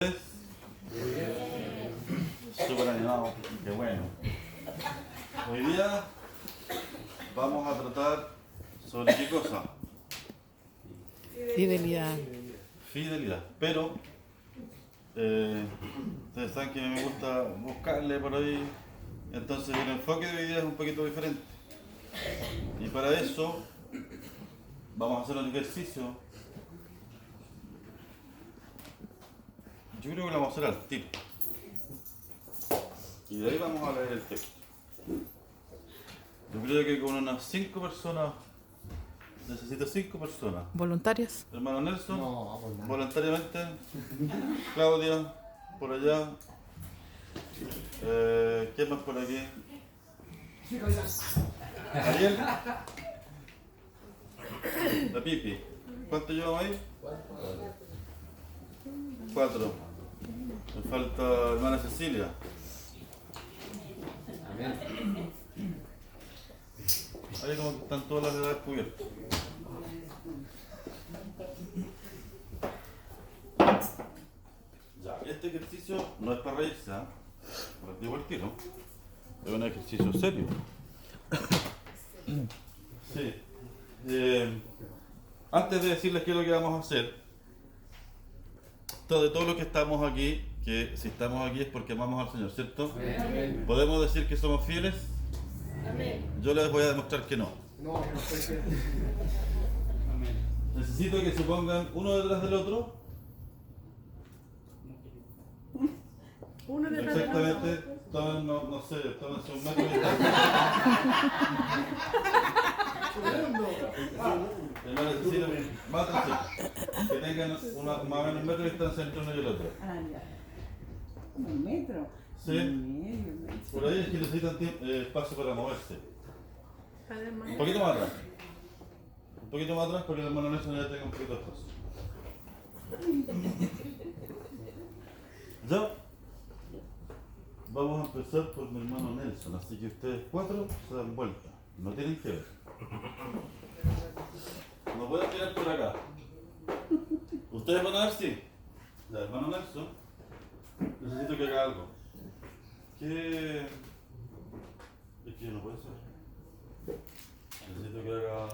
Súper animado, qué bueno. Hoy día vamos a tratar sobre qué cosa. Fidelidad. Fidelidad. Pero ustedes saben que me gusta buscarle por ahí. Entonces el enfoque de hoy día es un poquito diferente. Y para eso vamos a hacer un ejercicio. Yo creo que lo vamos a hacer al tiro. Y de ahí vamos a leer el texto. Yo creo que con unas 5 personas, necesito 5 personas. ¿Voluntarios? Hermano Nelson, No, por nada. voluntariamente. Claudia, por allá. ¿Quién más por aquí? Ariel. La Pipi. ¿Cuánto llevamos ahí? 4. Me falta hermana Cecilia. Ahí como que están todas las edades cubiertas. Ya, este ejercicio no es para reírse, ¿eh? Lo digo al tiro. Es un ejercicio serio. Sí. Antes de decirles qué es lo que vamos a hacer, de todos los que estamos aquí, que si estamos aquí es porque amamos al Señor, ¿cierto? Amén. ¿Podemos decir que somos fieles? Amén. Yo les voy a demostrar que no. No, no puede ser. Necesito que se pongan uno detrás del otro. Uno detrás del otro. Exactamente. Tomen, no sé, tómense un metro de distancia. Hermano Cecilia, más atrás. Que tengan más o menos un metro de distancia entre uno y el otro. Ah, ya. ¿Un metro? Sí. Medio metro. Por ahí es que necesitan espacio para moverse. Además, Un poquito más atrás. Un poquito más atrás porque el hermano Nelson ya tenga un poquito de espacio. ¿Ya? Vamos a empezar por mi hermano Nelson, así que ustedes 4 se dan vuelta. No tienen que ver. No pueden mirar por acá. ¿Ustedes van a ver sí? Ya, hermano Nelson, necesito que haga algo. ¿Qué? Es que no puede ser. Necesito que haga...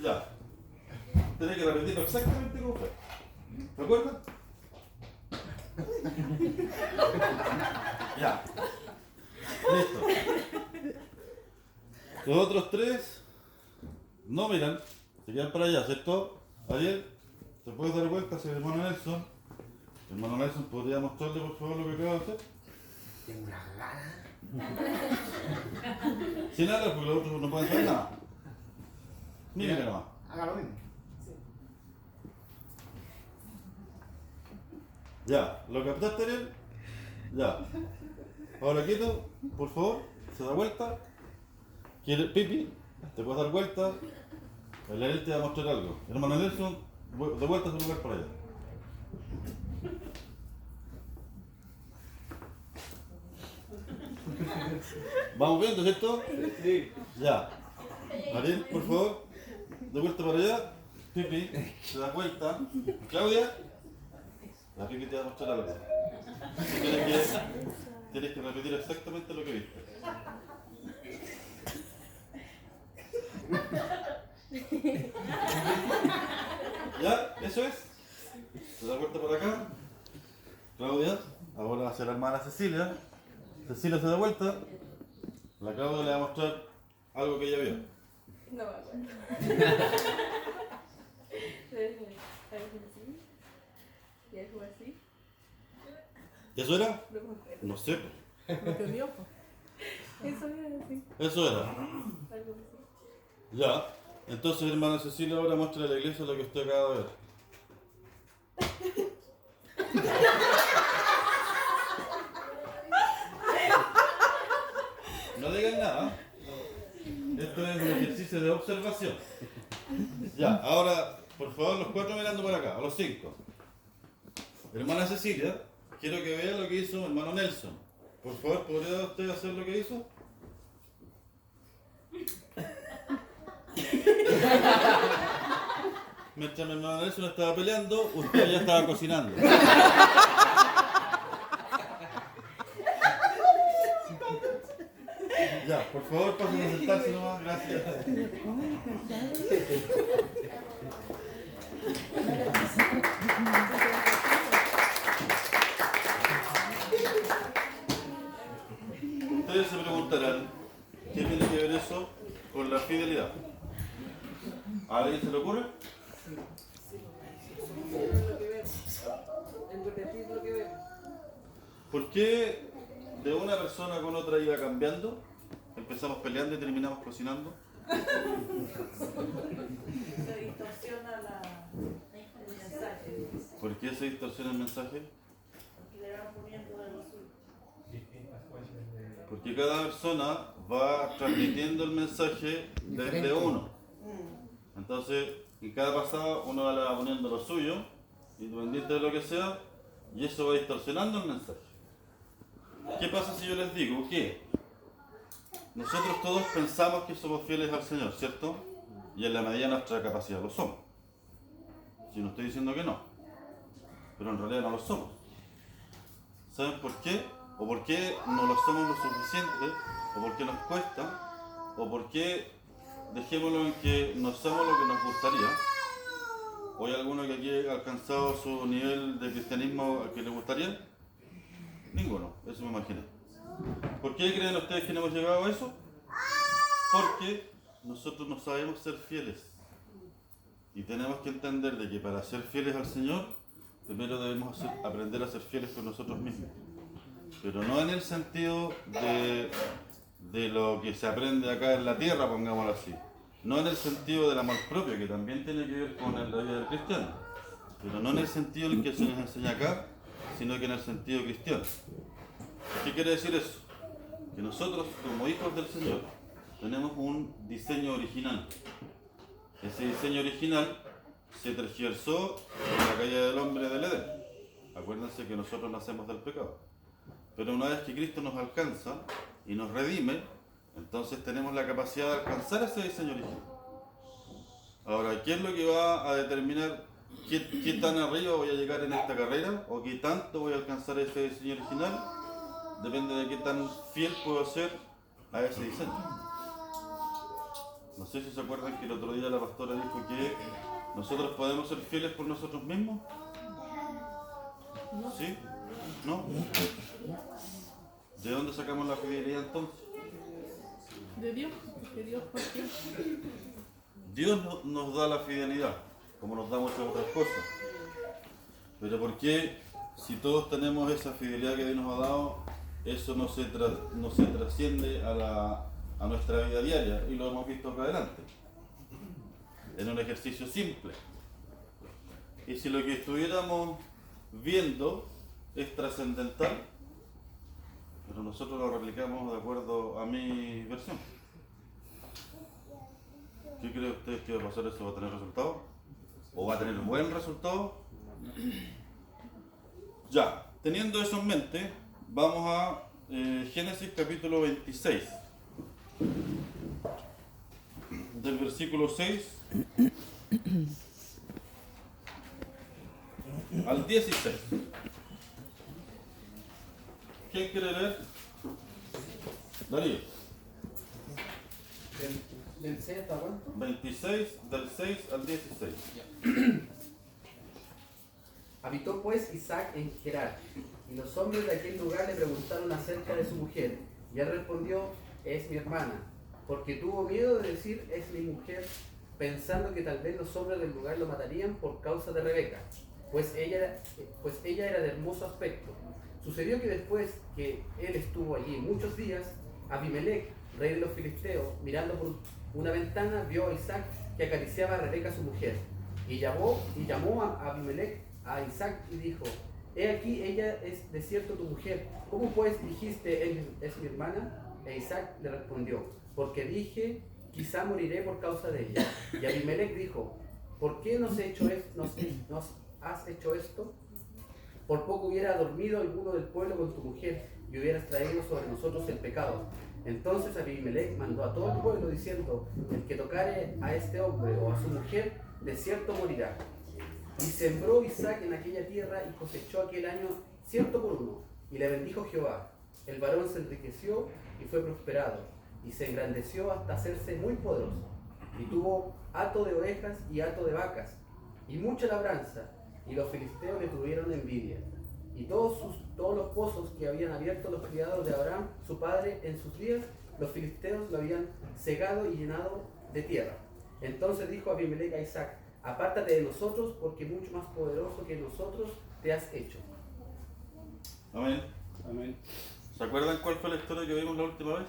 Ya. Tenés que repetirlo exactamente como fue. ¿Recuerdan? Ya. Listo. Los otros 3 no miran, se quedan para allá, ¿cierto? Ariel, ¿te puedes dar vuelta hacia el hermano Nelson? El hermano Nelson, ¿podría mostrarle por favor lo que acaba de hacer? Tengo unas ganas. Sin hablar, porque los otros no pueden hacer nada. Mírenme nomás. Hágalo mismo. Ya, ¿lo captaste, Ariel? Ya. Ahora quieto, por favor, se da vuelta. ¿Quiere Pipi? ¿Te puedes dar vuelta? El Ariel te va a mostrar algo. Hermano Nelson, de vuelta a su lugar para allá. ¿Vamos viendo, cierto? Sí. Ya. Ariel, por favor, de vuelta para allá. Pipi, se da vuelta. Claudia, la Pipi te va a mostrar algo. Tienes que repetir exactamente lo que viste. ¿Ya? ¿Eso es? Se da vuelta por acá. Claudia, ahora hacia la hermana Cecilia. Cecilia se da vuelta. La Claudia le va a mostrar algo que ella vio. no me acuerdo. Algo así. Y algo así. ¿Y eso era? No me acuerdo. No sé. Lo que vio, po. Eso era así. Eso era. Algo así. Ya. Entonces, hermana Cecilia, ahora muestra a la iglesia lo que usted acaba de ver. No digan nada. Esto es un ejercicio de observación. Ya, ahora, por favor, los 4 mirando para acá, a los 5. Hermana Mientras mi hermano Nelson estaba peleando, usted ya estaba cocinando. Ya, por favor, pasen a sentarse nomás, gracias. Ustedes se preguntarán, ¿qué tiene que ver eso con la fidelidad? ¿A alguien se le ocurre? ¿Por qué de una persona con otra iba cambiando? Empezamos peleando y terminamos cocinando. Se distorsiona el mensaje, ¿Por qué se distorsiona el mensaje? porque le van poniendo de lo suyo. Porque cada persona va transmitiendo el mensaje desde uno. Entonces, en cada pasada uno le va poniendo lo suyo, independiente de lo que sea, y eso va distorsionando el mensaje. ¿Qué pasa si yo les digo que nosotros todos pensamos que somos fieles al Señor, ¿cierto? Y en la medida de nuestra capacidad lo somos. Si no estoy diciendo que no, pero en realidad no lo somos. ¿Saben por qué? O por qué no lo somos lo suficiente, o por qué nos cuesta, o por qué dejémoslo en que no somos lo que nos gustaría. ¿O hay alguno que aquí haya alcanzado su nivel de cristianismo al que le gustaría? Ninguno, eso me imaginé. ¿Por qué creen ustedes que no hemos llegado a eso? Porque nosotros no sabemos ser fieles. Y tenemos que entender de que para ser fieles al Señor, primero debemos aprender a ser fieles con nosotros mismos. Pero no en el sentido de lo que se aprende acá en la tierra, pongámoslo así. No en el sentido del amor propio, que también tiene que ver con la vida del cristiano. Pero no en el sentido en el que se nos enseña acá, sino que en el sentido cristiano. ¿Qué quiere decir eso? Que nosotros, como hijos del Señor, tenemos un diseño original. Ese diseño original se tergiversó en la caída del hombre del Edén. Acuérdense que nosotros nacemos del pecado. Pero una vez que Cristo nos alcanza y nos redime, entonces tenemos la capacidad de alcanzar ese diseño original. Ahora, ¿qué es lo que va a determinar qué tan arriba voy a llegar en esta carrera? ¿O qué tanto voy a alcanzar ese diseño original? Depende de qué tan fiel puedo ser a ese diseño. No sé si se acuerdan que el otro día la pastora dijo que nosotros podemos ser fieles por nosotros mismos. ¿Sí? ¿No? ¿De dónde sacamos la fidelidad entonces? De Dios, porque Dios partió. Dios nos da la fidelidad, como nos da muchas otras cosas. Pero ¿por qué, si todos tenemos esa fidelidad que Dios nos ha dado, eso no se trasciende a nuestra vida diaria? Y lo hemos visto acá adelante, en un ejercicio simple. Y si lo que estuviéramos viendo es trascendental, pero nosotros lo replicamos de acuerdo a mi versión. ¿Qué cree usted que va a pasar eso? ¿Va a tener resultado? ¿O va a tener un buen resultado? Ya, teniendo eso en mente, vamos a Génesis capítulo 26, del versículo 6 al 16. ¿Quién quiere leer? Darío. ¿Del 6 hasta cuánto? 26, del 6 al 16. Habitó pues Isaac en Gerar, y los hombres de aquel lugar le preguntaron acerca de su mujer, y él respondió: es mi hermana, porque tuvo miedo de decir es mi mujer, pensando que tal vez los hombres del lugar lo matarían por causa de Rebeca, pues ella era de hermoso aspecto. Sucedió que después que él estuvo allí muchos días, Abimelech, rey de los filisteos, mirando por una ventana, vio a Isaac que acariciaba a Rebeca su mujer, y llamó a Abimelech a Isaac y dijo: he aquí, ella es de cierto tu mujer, ¿cómo pues dijiste es mi hermana? E Isaac le respondió: porque dije, quizá moriré por causa de ella. Y Abimelech dijo: ¿por qué nos has hecho esto? Por poco hubiera dormido alguno del pueblo con tu mujer y hubieras traído sobre nosotros el pecado. Entonces Abimelech mandó a todo el pueblo diciendo: el que tocare a este hombre o a su mujer, de cierto morirá. Y sembró Isaac en aquella tierra y cosechó aquel año 100 por 1. Y le bendijo Jehová. El varón se enriqueció y fue prosperado, y se engrandeció hasta hacerse muy poderoso. Y tuvo hato de ovejas y hato de vacas, y mucha labranza, y los filisteos le tuvieron envidia. Y todos los pozos que habían abierto los criados de Abraham, su padre, en sus días, los filisteos lo habían cegado y llenado de tierra. Entonces dijo Abimelech a Isaac: apártate de nosotros, porque mucho más poderoso que nosotros te has hecho. Amén. Amén. ¿Se acuerdan cuál fue la historia que vimos la última vez?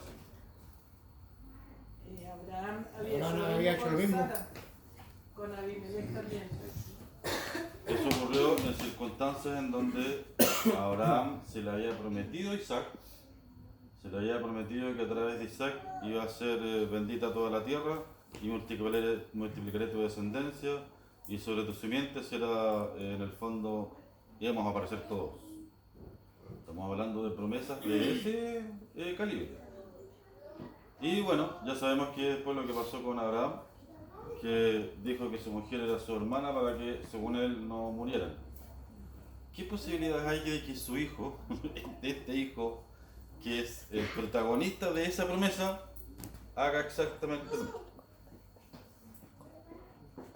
Abraham Abraham había había hecho hecho lo lo mismo mismo. con Sara, con Abimelech también. Eso ocurrió en circunstancias en donde Abraham se le había prometido a Isaac, se le había prometido que a través de Isaac iba a ser bendita toda la tierra y multiplicaré tu descendencia y sobre tu simiente será en el fondo íbamos a aparecer todos. Estamos hablando de promesas de ese calibre. Y bueno, ya sabemos que después lo que pasó con Abraham, que dijo que su mujer era su hermana para que, según él, no murieran. ¿Qué posibilidades hay de que su hijo, este hijo, que es el protagonista de esa promesa, haga exactamente lo mismo?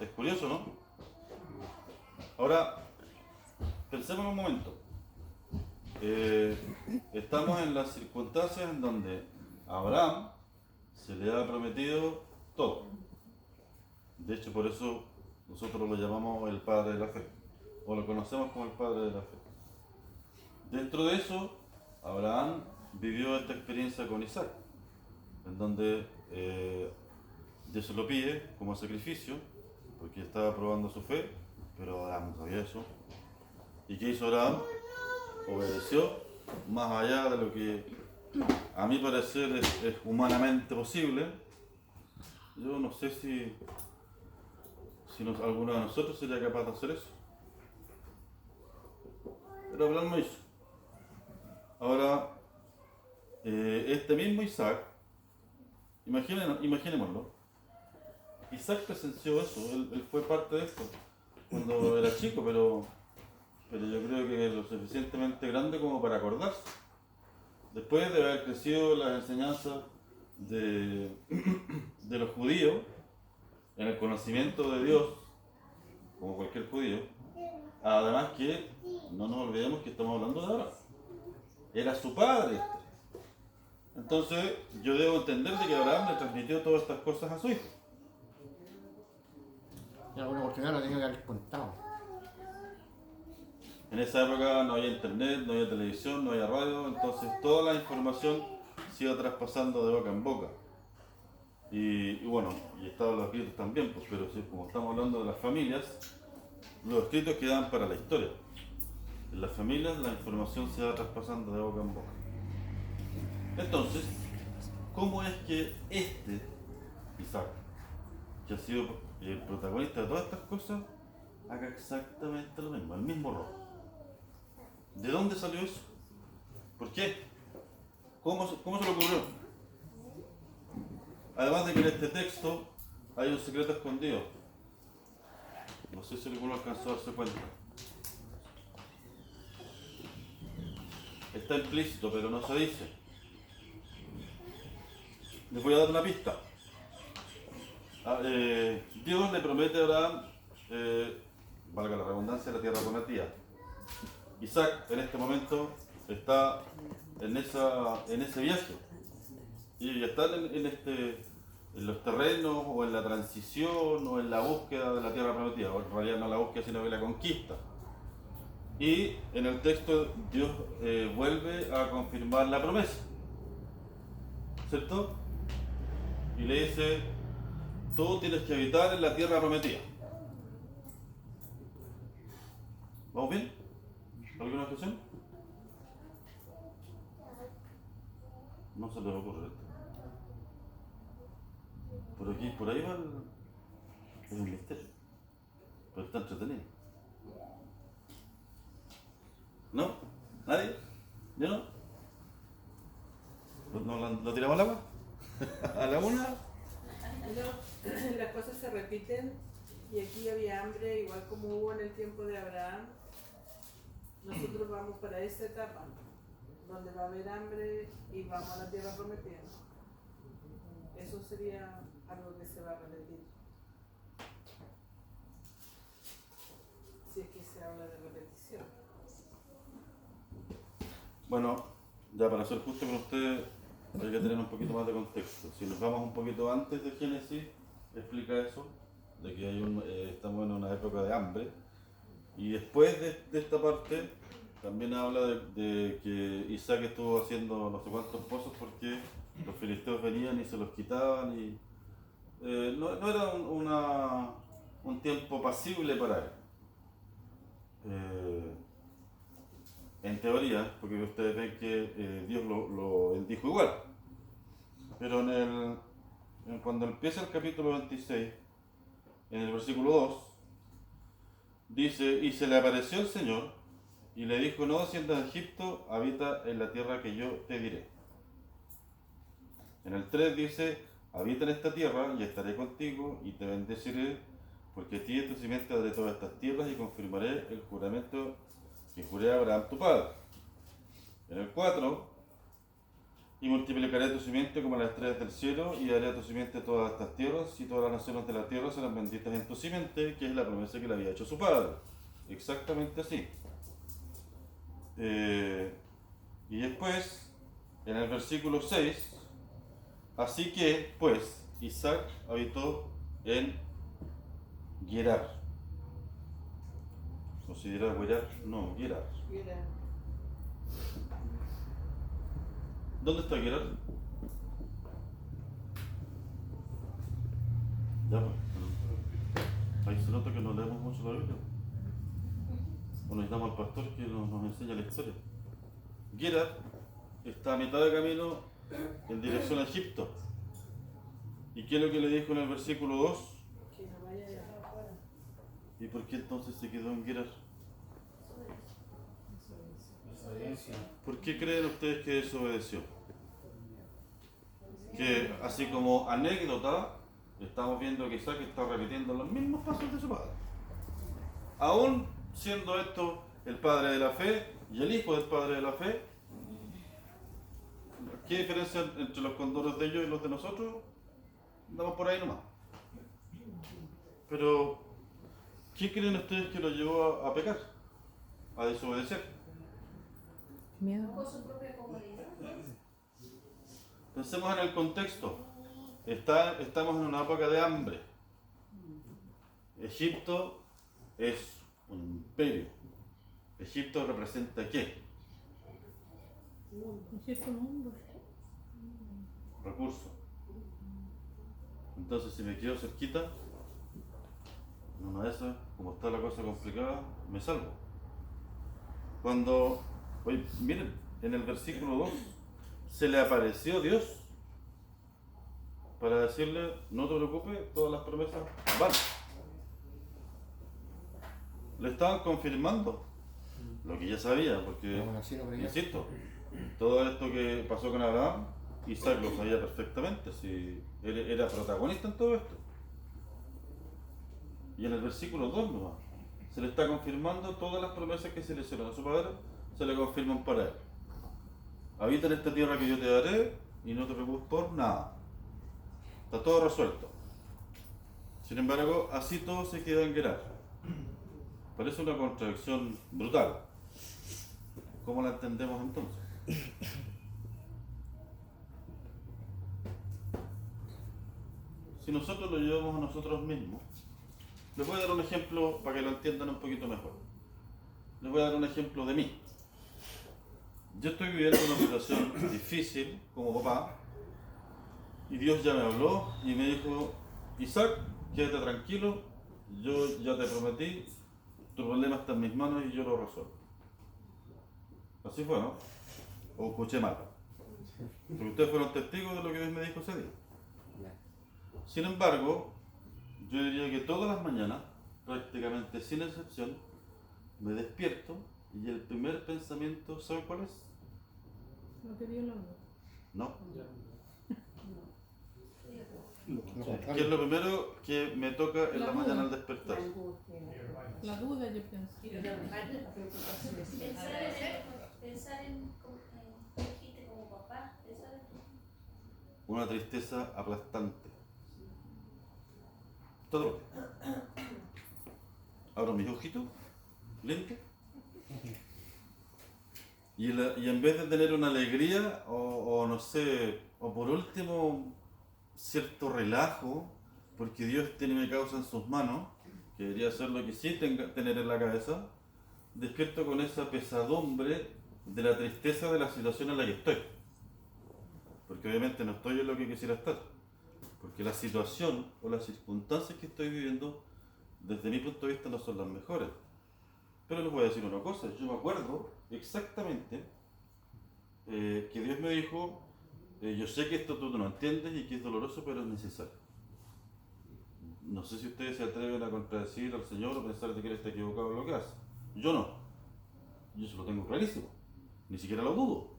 Es curioso, ¿no? Ahora, pensemos un momento. Estamos en las circunstancias en donde a Abraham se le ha prometido todo. De hecho, por eso nosotros lo llamamos el padre de la fe, o lo conocemos como el padre de la fe. Dentro de eso, Abraham vivió esta experiencia con Isaac, en donde Dios se lo pide como sacrificio, porque estaba probando su fe, pero Abraham no sabía eso. ¿Y qué hizo Abraham? Obedeció, más allá de lo que a mi parecer es humanamente posible. Yo no sé si alguno de nosotros sería capaz de hacer eso. Pero Abraham lo hizo. Ahora, este mismo Isaac, imaginémoslo, Isaac presenció eso, él fue parte de esto cuando era chico, pero yo creo que es lo suficientemente grande como para acordarse. Después de haber crecido las enseñanzas de los judíos, en el conocimiento de Dios, como cualquier judío, además que no nos olvidemos que estamos hablando de Abraham. Era su padre. Entonces yo debo entender de que Abraham le transmitió todas estas cosas a su hijo. En alguna oportunidad lo tenía que haber contado. En esa época no había internet, no había televisión, no había radio, entonces toda la información se iba traspasando de boca en boca. Y bueno, y estaban los escritos también, pues, pero sí, como estamos hablando de las familias, los escritos quedan para la historia. En las familias la información se va traspasando de boca en boca. Entonces, ¿cómo es que este Isaac, que ha sido el protagonista de todas estas cosas, haga exactamente lo mismo, el mismo rol? ¿De dónde salió eso? ¿Por qué? ¿Cómo se le ocurrió? Además de que en este texto hay un secreto escondido. No sé si alguno alcanzó a darse cuenta. Está implícito, pero no se dice. Les voy a dar una pista. Dios le promete a Abraham, valga la redundancia, la tierra prometida. Isaac en este momento está en ese viaje y está en los terrenos o en la transición o en la búsqueda de la tierra prometida, o en realidad no la búsqueda sino que la conquista. Y en el texto Dios vuelve a confirmar la promesa, ¿cierto? Y le dice: tú tienes que habitar en la tierra prometida. ¿Vamos bien? ¿Alguna objeción? No se les ocurre esto. Por ahí va es un misterio. Pero está entretenido. ¿No? ¿Nadie? ¿Yo no? Pues no lo tiramos al agua? ¿A la una? No, las cosas se repiten y aquí había hambre, igual como hubo en el tiempo de Abraham. Nosotros vamos para esta etapa, donde va a haber hambre y vamos a la tierra prometida. Eso sería algo que se va a repetir. Si es que se habla de repetición. Bueno, ya para ser justo con ustedes, hay que tener un poquito más de contexto. Si nos vamos un poquito antes de Génesis, explica eso, de que estamos en una época de hambre. Y después de esta parte, también habla de que Isaac estuvo haciendo no sé cuántos pozos porque los filisteos venían y se los quitaban y no era un tiempo pasible para él. En teoría, porque ustedes ven que Dios lo bendijo igual. Pero cuando empieza el capítulo 26, en el versículo 2, dice, y se le apareció el Señor y le dijo, no desciendas de Egipto, habita en la tierra que yo te diré. En el 3 dice, habita en esta tierra y estaré contigo y te bendeciré, porque a ti y a tu simiente daré todas estas tierras y confirmaré el juramento que juré a Abraham tu padre. En el 4, y multiplicaré tu simiente como las estrellas del cielo y daré a tu simiente todas estas tierras y todas las naciones de la tierra serán benditas en tu simiente, que es la promesa que le había hecho su padre. Exactamente así. Y después, en el versículo 6, así que, pues, Isaac habitó en Gerar. ¿Considera Gerar? No, Gerar. Mira, ¿Dónde está Gerar? Ya, pues. Ahí se nota que no leemos mucho la Biblia. O necesitamos al pastor que nos enseñe la historia. Gerar está a mitad de camino en dirección a Egipto. ¿Y qué es lo que le dijo en el versículo 2? que no vaya allá afuera. ¿Y por qué entonces se quedó en Gerar? ¿Por qué creen ustedes que desobedeció? Que así como anécdota, estamos viendo que Isaac está repitiendo los mismos pasos de su padre. Aún siendo esto el padre de la fe y el hijo del padre de la fe, ¿qué diferencia entre los conduros de ellos y los de nosotros? Andamos por ahí nomás. Pero, ¿qué creen ustedes que lo llevó a pecar? A desobedecer. Miedo. Pensemos en el contexto. Estamos en una época de hambre. Egipto es un imperio. ¿Egipto representa qué? Egipto mundo. Recursos. Entonces, si me quedo cerquita, en una de esas, como está la cosa complicada, me salvo. Cuando, oye, miren, en el versículo 2, se le apareció Dios para decirle, no te preocupes, todas las promesas van. Le estaban confirmando lo que ya sabía, porque, Aún así no creía. insisto, todo esto que pasó con Abraham, Isaac lo sabía perfectamente, si él era protagonista en todo esto. Y en el versículo 2 nomás, se le está confirmando todas las promesas que se le hicieron a su padre, se le confirman para él. Habita en esta tierra que yo te daré y no te preocupes por nada. Está todo resuelto. Sin embargo, así todo se queda en Gerar. Parece una contradicción brutal. ¿Cómo la entendemos entonces? Si nosotros lo llevamos a nosotros mismos, les voy a dar un ejemplo para que lo entiendan un poquito mejor. Les voy a dar un ejemplo de mí. Yo estoy viviendo una situación difícil como papá y Dios ya me habló y me dijo, Isaac, quédate tranquilo, yo ya te prometí, tu problema está en mis manos y yo lo resuelvo. Así fue, ¿no? O escuché mal. Porque ustedes fueron testigos de lo que Dios me dijo ese día. Sin embargo, yo diría que todas las mañanas, prácticamente sin excepción, me despierto y el primer pensamiento, ¿saben cuál es? No te dio la voz. No. Lo ¿Qué es contrario. lo primero que me toca en la La mañana al duda. despertar? La duda, yo pienso. Pensar en dijiste como papá, pensar en Una tristeza aplastante. Todo. Abro mis ojitos, lento. Y en vez de tener una alegría, o no sé, o por último, cierto relajo, porque Dios tiene mi causa en sus manos, que debería ser lo que sí tener en la cabeza, despierto con esa pesadumbre de la tristeza de la situación en la que estoy. Porque obviamente no estoy en lo que quisiera estar. Porque la situación o las circunstancias que estoy viviendo, desde mi punto de vista, no son las mejores. Pero les voy a decir una cosa, yo me acuerdo exactamente que Dios me dijo, yo sé que esto tú no entiendes y que es doloroso, pero es necesario. No sé si ustedes se atreven a contradecir al Señor o pensar de que Él está equivocado en lo que hace. Yo no. Yo se lo tengo clarísimo. Ni siquiera lo dudo.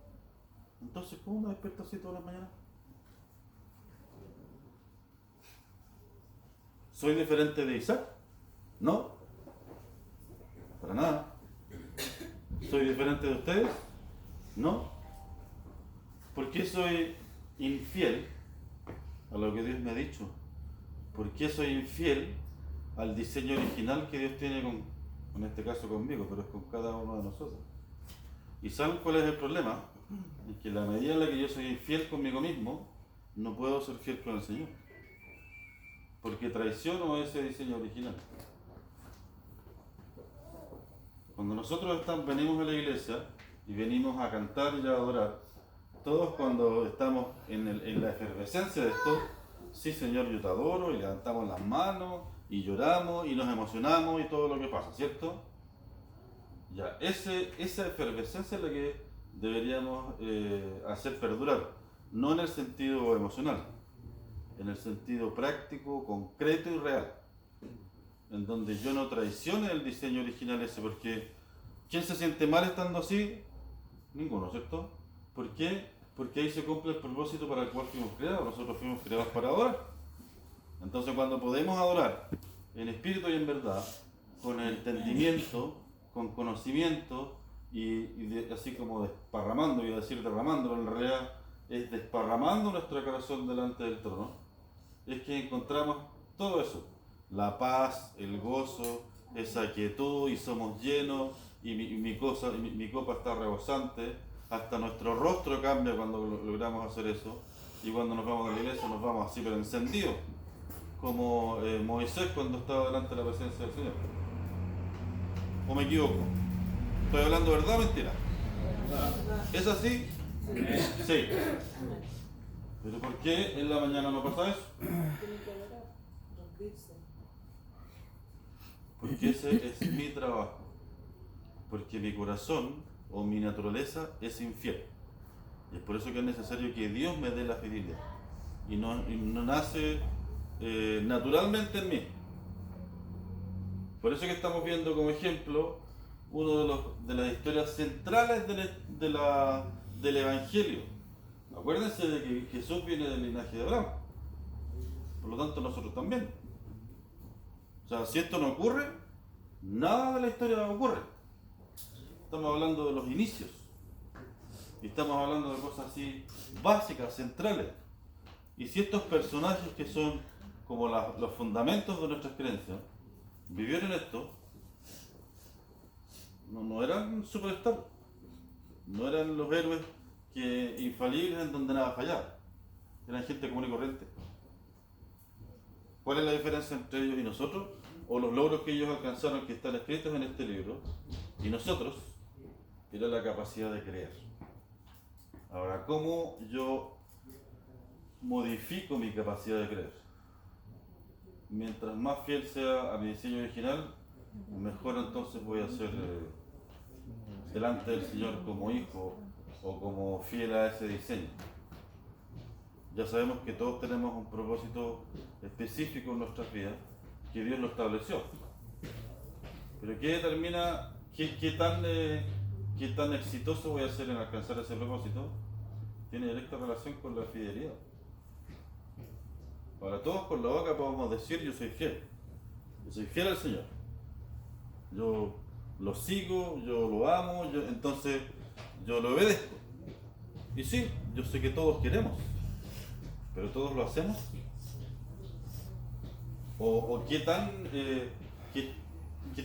Entonces, ¿cómo me despierto así todas las mañanas? ¿Soy diferente de Isaac? No. Para nada. ¿Soy diferente de ustedes? No. ¿Por qué soy infiel a lo que Dios me ha dicho? ¿Por qué soy infiel al diseño original que Dios tiene en este caso conmigo, pero es con cada uno de nosotros? ¿Y saben cuál es el problema? Es que en la medida en la que yo soy infiel conmigo mismo, no puedo ser fiel con el Señor. Porque traiciono ese diseño original. Cuando nosotros venimos a la iglesia y venimos a cantar y a adorar, todos cuando estamos en la efervescencia de esto, sí Señor, yo te adoro, y levantamos las manos, y lloramos, y nos emocionamos, y todo lo que pasa, ¿cierto? Ya, esa efervescencia es la que deberíamos hacer perdurar, no en el sentido emocional, en el sentido práctico, concreto y real, en donde yo no traicione el diseño original ese, porque ¿quién se siente mal estando así? Ninguno, ¿cierto? ¿Por qué? Porque ahí se cumple el propósito para el cual fuimos creados. Nosotros fuimos creados para adorar. Entonces, cuando podemos adorar en espíritu y en verdad, con entendimiento, con conocimiento, así como desparramando, iba a decir derramando, pero en realidad es desparramando nuestro corazón delante del trono, es que encontramos todo eso: la paz, el gozo, esa quietud, y somos llenos, y mi copa está rebosante. Hasta nuestro rostro cambia cuando logramos hacer eso, y cuando nos vamos a la iglesia nos vamos así pero encendidos, como Moisés cuando estaba delante de la presencia del Señor. ¿O me equivoco? ¿Estoy hablando verdad o mentira? ¿Es así? Sí. ¿Pero por qué en la mañana no pasa eso? Tiene que adorar, rendirse. Porque ese es mi trabajo. Porque mi corazón o mi naturaleza es infiel. Y es por eso que es necesario que Dios me dé la fidelidad. Y no nace naturalmente en mí. Por eso que estamos viendo como ejemplo uno de las historias centrales del Evangelio. Acuérdense de que Jesús viene del linaje de Abraham. Por lo tanto, nosotros también. O sea, si esto no ocurre, nada de la historia ocurre. Estamos hablando de los inicios. Y estamos hablando de cosas así básicas, centrales. Y si estos personajes que son como los fundamentos de nuestras creencias vivieron esto, no eran superstars, no eran los héroes infalibles en donde nada fallaba, eran gente común y corriente. ¿Cuál es la diferencia entre ellos y nosotros? O los logros que ellos alcanzaron, que están escritos en este libro, y nosotros, era la capacidad de creer. Ahora, ¿cómo yo modifico mi capacidad de creer? Mientras más fiel sea a mi diseño original, mejor entonces voy a ser delante del Señor como hijo o como fiel a ese diseño. Ya sabemos que todos tenemos un propósito específico en nuestras vidas, que Dios lo estableció. Pero ¿qué determina qué tan exitoso voy a ser en alcanzar ese propósito? Tiene directa relación con la fidelidad. Ahora todos con la boca podemos decir yo soy fiel. Yo soy fiel al Señor. Yo lo sigo, yo lo amo, entonces yo lo obedezco. Y sí, yo sé que todos queremos, pero todos lo hacemos. ¿O qué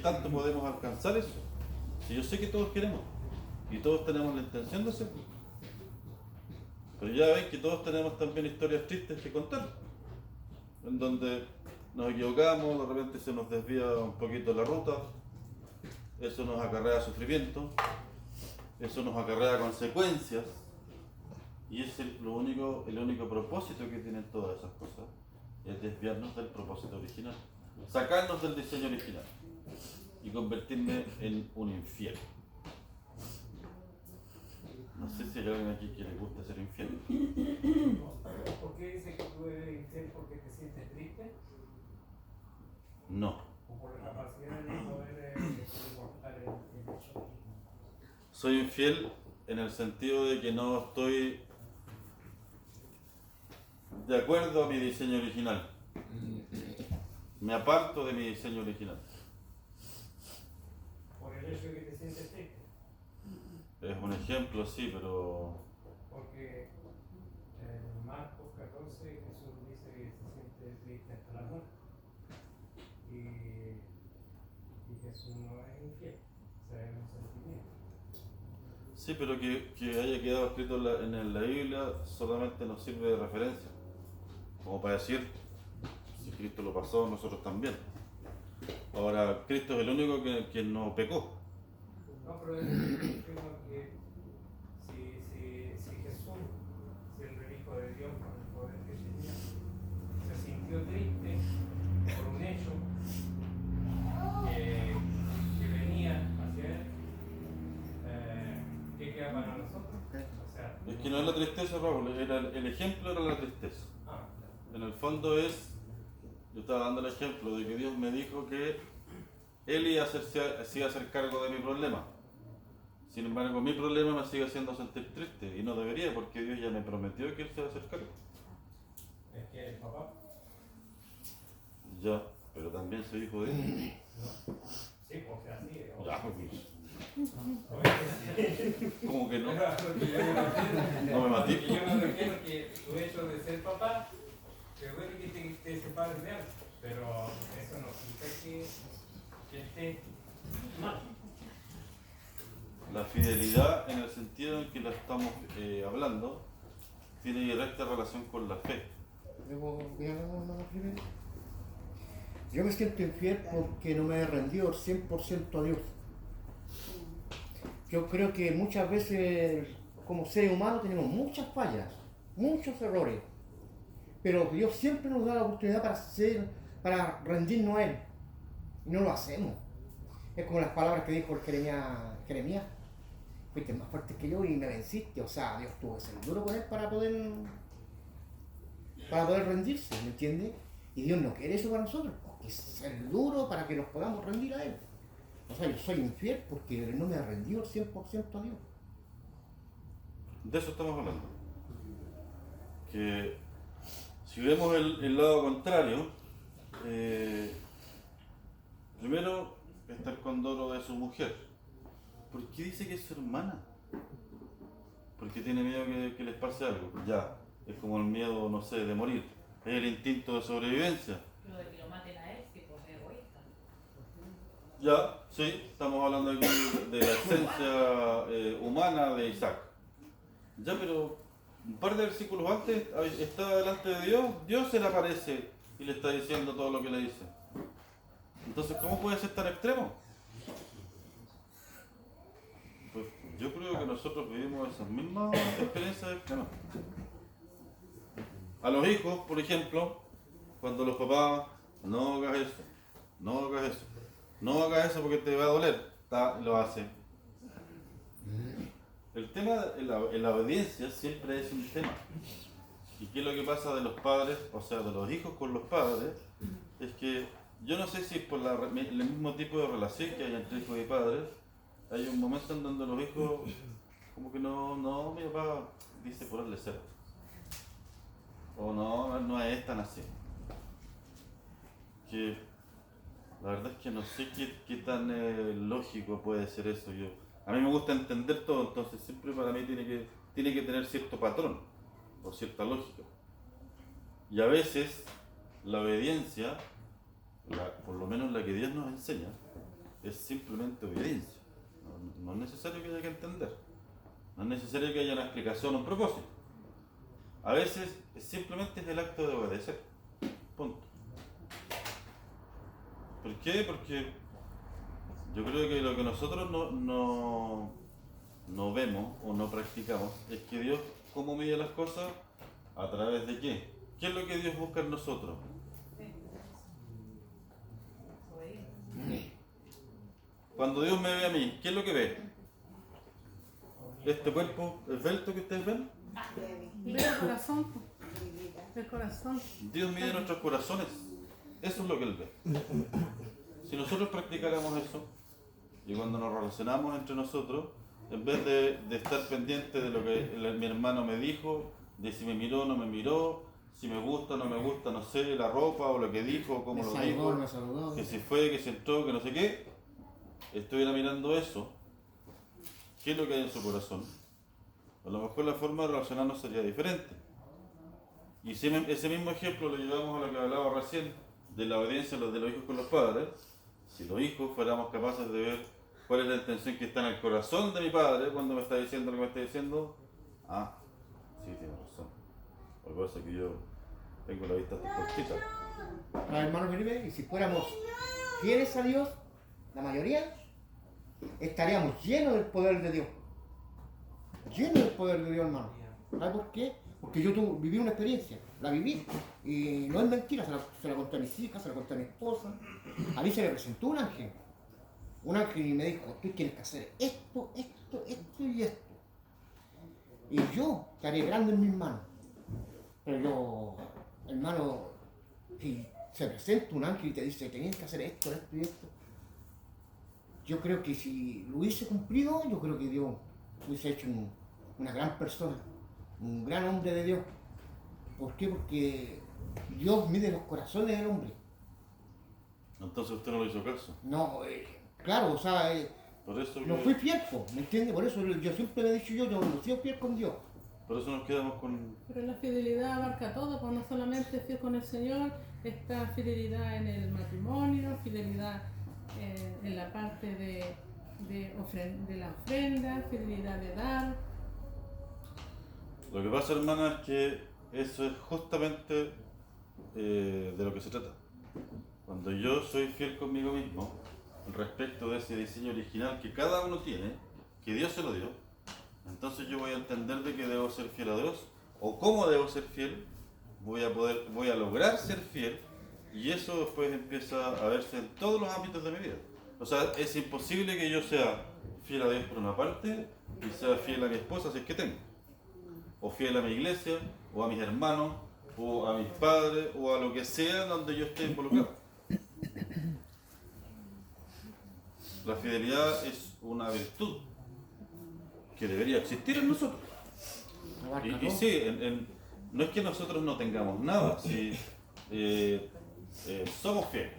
tanto podemos alcanzar eso? Si yo sé que todos queremos y todos tenemos la intención de hacerlo. Pero ya ven que todos tenemos también historias tristes que contar, en donde nos equivocamos, de repente se nos desvía un poquito la ruta, eso nos acarrea sufrimiento, eso nos acarrea consecuencias, y es el único propósito que tienen todas esas cosas, es desviarnos del propósito original, sacarnos del diseño original y convertirme en un infiel. No sé si hay alguien aquí que le guste ser infiel. ¿Por qué dice que tú eres infiel? ¿Porque te sientes triste? No. ¿O por la capacidad de no poder soportar el hecho? Soy infiel en el sentido de que no estoy de acuerdo a mi diseño original. Me aparto de mi diseño original. Por el hecho de que te sientes triste. Es un ejemplo, sí, pero Porque en Marcos 14 Jesús dice que se siente triste hasta la muerte. Y Jesús no es infiel, o sea, es un sentimiento. sí, pero que haya quedado escrito en la Biblia solamente nos sirve de referencia, como para decir, si Cristo lo pasó, nosotros también. Ahora, Cristo es el único que no pecó. No, pero es que si Jesús, siendo el Hijo de Dios con el poder que tenía, se sintió triste por un hecho que venía hacia él, ¿qué queda para nosotros? O sea, Es que no es la tristeza, Raúl, el ejemplo era la tristeza. ah, En el fondo yo estaba dando el ejemplo de que Dios me dijo que Él se iba a hacer cargo de mi problema. Sin embargo, mi problema me sigue haciendo sentir triste y no debería, porque Dios ya me prometió que Él se va a hacer cargo. es que el papá, Ya, pero también soy hijo de Él. no. Sí, o sea, sí. Ya, pues, Obviamente. ¿cómo que no? Pero a lo que yo me refiero- No me matí. que yo me refiero que tu hecho de ser papá, que duele que te separes de él, pero eso no significa que esté mal. La fidelidad, en el sentido en que la estamos hablando, tiene directa relación con la fe. Yo me siento infiel porque no me he rendido al 100% a Dios. Yo creo que muchas veces como seres humanos tenemos muchas fallas, muchos errores, pero Dios siempre nos da la oportunidad para rendirnos a Él, y no lo hacemos. Es como las palabras que dijo el Jeremías: fuiste más fuerte que yo y me venciste. O sea, Dios tuvo que ser duro con él para poder rendirse, ¿me entiendes? Y Dios no quiere eso para nosotros, porque es ser duro para que nos podamos rendir a Él. O sea, yo soy infiel porque no me he rendido al 100% a Dios. De eso estamos hablando. Que si vemos el lado contrario, primero está el condoro de su mujer. ¿Por qué dice que es su hermana? Porque tiene miedo que les pase algo. Ya, es como el miedo, no sé, de morir. Es el instinto de sobrevivencia. Lo de que lo maten a él, que por egoísta. Ya, sí, estamos hablando aquí de la esencia humana de Isaac. Ya, pero un par de versículos antes está delante de Dios, Dios se le aparece y le está diciendo todo lo que le dice. Entonces, ¿cómo puede ser tan extremo? Pues yo creo que nosotros vivimos esas mismas experiencias extremas. A los hijos, por ejemplo, cuando los papás, no hagas eso, no hagas eso, no hagas eso porque te va a doler, lo hacen. El tema en la obediencia siempre es un tema. ¿Y qué es lo que pasa de los padres, o sea, de los hijos con los padres? Es que yo no sé si por el mismo tipo de relación que hay entre hijos y padres, hay un momento en donde los hijos, como que no, mi papá dice ponerle cero. O no es tan así. que la verdad es que no sé qué tan lógico puede ser eso. A mí me gusta entender todo, entonces siempre para mí tiene que tener cierto patrón o cierta lógica. Y a veces la obediencia, por lo menos la que Dios nos enseña, es simplemente obediencia. No es necesario que haya que entender, no es necesario que haya una explicación o un propósito. A veces simplemente es el acto de obedecer. Punto. ¿Por qué? Porque yo creo que lo que nosotros no vemos o no practicamos es que Dios, ¿cómo mide las cosas? ¿A través de qué? ¿Qué es lo que Dios busca en nosotros? Cuando Dios me ve a mí, ¿qué es lo que ve? ¿Este cuerpo esbelto que ustedes ven? Ve el corazón, el corazón. Dios mide nuestros corazones. Eso es lo que Él ve. Si nosotros practicáramos eso, y cuando nos relacionamos entre nosotros, en vez de estar pendiente de lo que mi hermano me dijo, de si me miró o no me miró, si me gusta o no me gusta, no sé, la ropa o lo que dijo, cómo lo dijo, me saludó. que si fue, que si entró, que no sé qué, estuviera mirando eso, ¿qué es lo que hay en su corazón? A lo mejor la forma de relacionarnos sería diferente. Y si ese mismo ejemplo lo llevamos a lo que hablaba recién, de la obediencia de los hijos con los padres. Si los hijos fuéramos capaces de ver cuál es la intención que está en el corazón de mi padre cuando me está diciendo lo que me está diciendo, sí, tiene razón. Por cosa que yo tengo la vista cortita. Hermano Felipe, y si fuéramos fieles a Dios, la mayoría, estaríamos llenos del poder de Dios. Llenos del poder de Dios, hermano. ¿Sabes por qué? Porque yo viví una experiencia, la viví, y no es mentira, se la conté a mis hijas, se la conté a mi esposa. A mí se me presentó un ángel y me dijo, tú tienes que hacer esto y esto. Y yo te haré grande en mis manos. Pero yo, hermano, si se presenta un ángel y te dice, tienes que hacer esto y esto, yo creo que si lo hubiese cumplido, yo creo que Dios hubiese hecho una gran persona, un gran hombre de Dios. ¿Por qué? Porque Dios mide los corazones del hombre. Entonces usted no le hizo caso. No, claro, o sea, Por eso no fui fiel, ¿me entiendes? Por eso yo siempre me he dicho yo no soy fiel con Dios. Por eso nos quedamos con... Pero la fidelidad abarca todo, pues no solamente fiel con el Señor, está fidelidad en el matrimonio, fidelidad en la parte de la ofrenda, fidelidad de dar. Lo que pasa, hermana, es que eso es justamente de lo que se trata. Cuando yo soy fiel conmigo mismo, respecto de ese diseño original que cada uno tiene, que Dios se lo dio, entonces yo voy a entender de que debo ser fiel a Dios, o cómo debo ser fiel, voy a lograr ser fiel, y eso después empieza a verse en todos los ámbitos de mi vida. O sea, es imposible que yo sea fiel a Dios por una parte, y sea fiel a mi esposa si es que tengo, o fiel a mi iglesia, o a mis hermanos, o a mis padres, o a lo que sea donde yo esté involucrado. La fidelidad es una virtud que debería existir en nosotros. Y sí, no es que nosotros no tengamos nada, si somos fieles.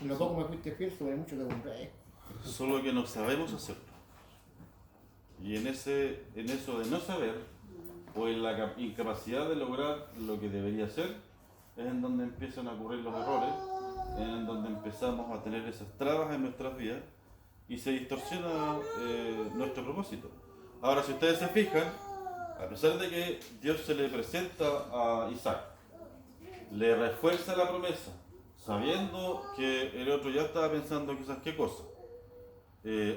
En lo poco me fuiste fiel, sobre mucho te compré. Solo que no sabemos hacerlo. Y en eso de no saber, o en la incapacidad de lograr lo que debería ser, es en donde empiezan a ocurrir los errores, en donde empezamos a tener esas trabas en nuestras vidas y se distorsiona nuestro propósito. Ahora, si ustedes se fijan, a pesar de que Dios se le presenta a Isaac, le refuerza la promesa, sabiendo que el otro ya estaba pensando quizás qué cosa,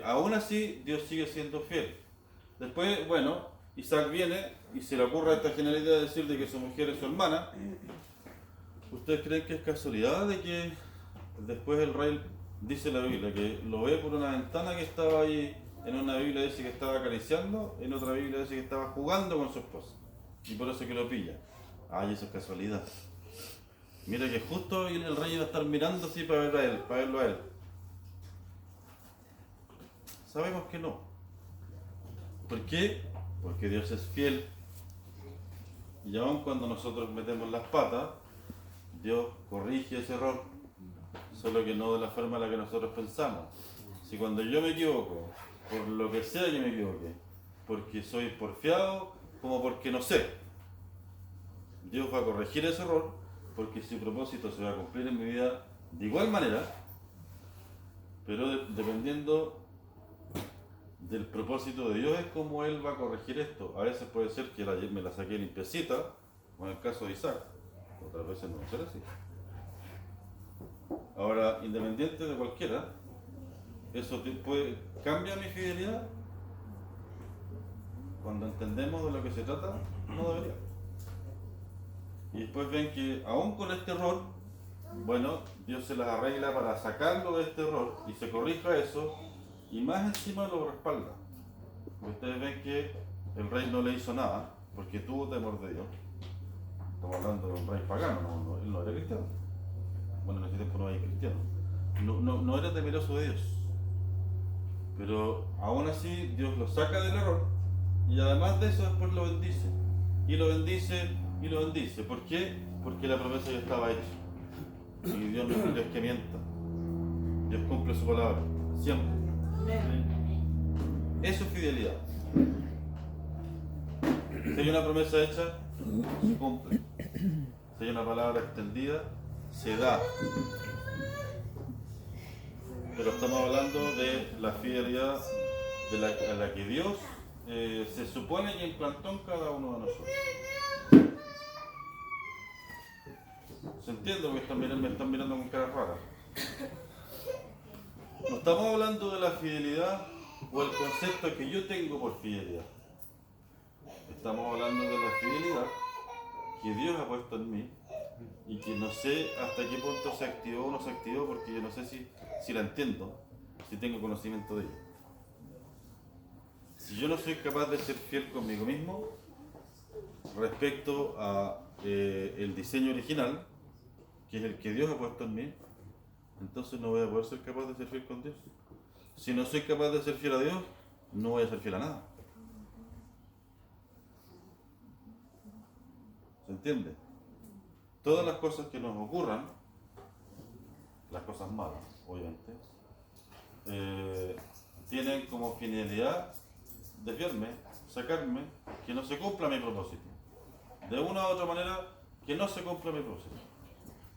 aún así Dios sigue siendo fiel. Después, bueno, Isaac viene y se le ocurre esta genialidad de decir de que su mujer es su hermana. ¿Ustedes creen que es casualidad de que después el rey, dice la Biblia, que lo ve por una ventana que estaba ahí? En una Biblia dice que estaba acariciando, en otra Biblia dice que estaba jugando con su esposa, y por eso que lo pilla. Ay, eso es casualidad. Mira que justo el rey iba a estar mirando así para verlo a él. Sabemos que no. ¿Por qué? Porque Dios es fiel. Y aun cuando nosotros metemos las patas, Dios corrige ese error, solo que no de la forma en la que nosotros pensamos. Si cuando yo me equivoco, por lo que sea que me equivoque, porque soy porfiado como porque no sé, Dios va a corregir ese error porque su propósito se va a cumplir en mi vida de igual manera, pero dependiendo del propósito de Dios es como Él va a corregir esto. A veces puede ser que me la saqué limpiecita, como en el caso de Isaac, otras veces no va a ser así. Ahora, independiente de cualquiera, eso cambia mi fidelidad. Cuando entendemos de lo que se trata, no debería. Y después ven que aún con este error, bueno, Dios se las arregla para sacarlo de este error y se corrija eso y más encima lo respalda. Ustedes ven que el rey no le hizo nada porque tuvo temor de Dios. Estamos hablando de un rey pagano, él no era cristiano. Bueno, en ese tiempo no había cristiano. No era temeroso de Dios. Pero aún así Dios lo saca del error y además de eso después lo bendice. Y lo bendice y lo bendice. ¿Por qué? Porque la promesa ya estaba hecha. Y Dios no es un Dios que mienta. Dios cumple su palabra, siempre. Eso es fidelidad. Si hay una promesa hecha, se cumple. Si hay una palabra extendida, se da. Pero estamos hablando de la fidelidad a la que Dios se supone que implantó en cada uno de nosotros. ¿Se entiende? Porque me están mirando con cara rara. No estamos hablando de la fidelidad o el concepto que yo tengo por fidelidad. Estamos hablando de la fidelidad que Dios ha puesto en mí y que no sé hasta qué punto se activó o no se activó porque yo no sé si la entiendo, si tengo conocimiento de ella. Si yo no soy capaz de ser fiel conmigo mismo respecto a el diseño original, que es el que Dios ha puesto en mí, entonces no voy a poder ser capaz de ser fiel con Dios. Si no soy capaz de ser fiel a Dios, no voy a ser fiel a nada. ¿Se entiende? Todas las cosas que nos ocurran, las cosas malas, obviamente, tienen como finalidad desviarme, sacarme, que no se cumpla mi propósito. De una u otra manera, que no se cumpla mi propósito.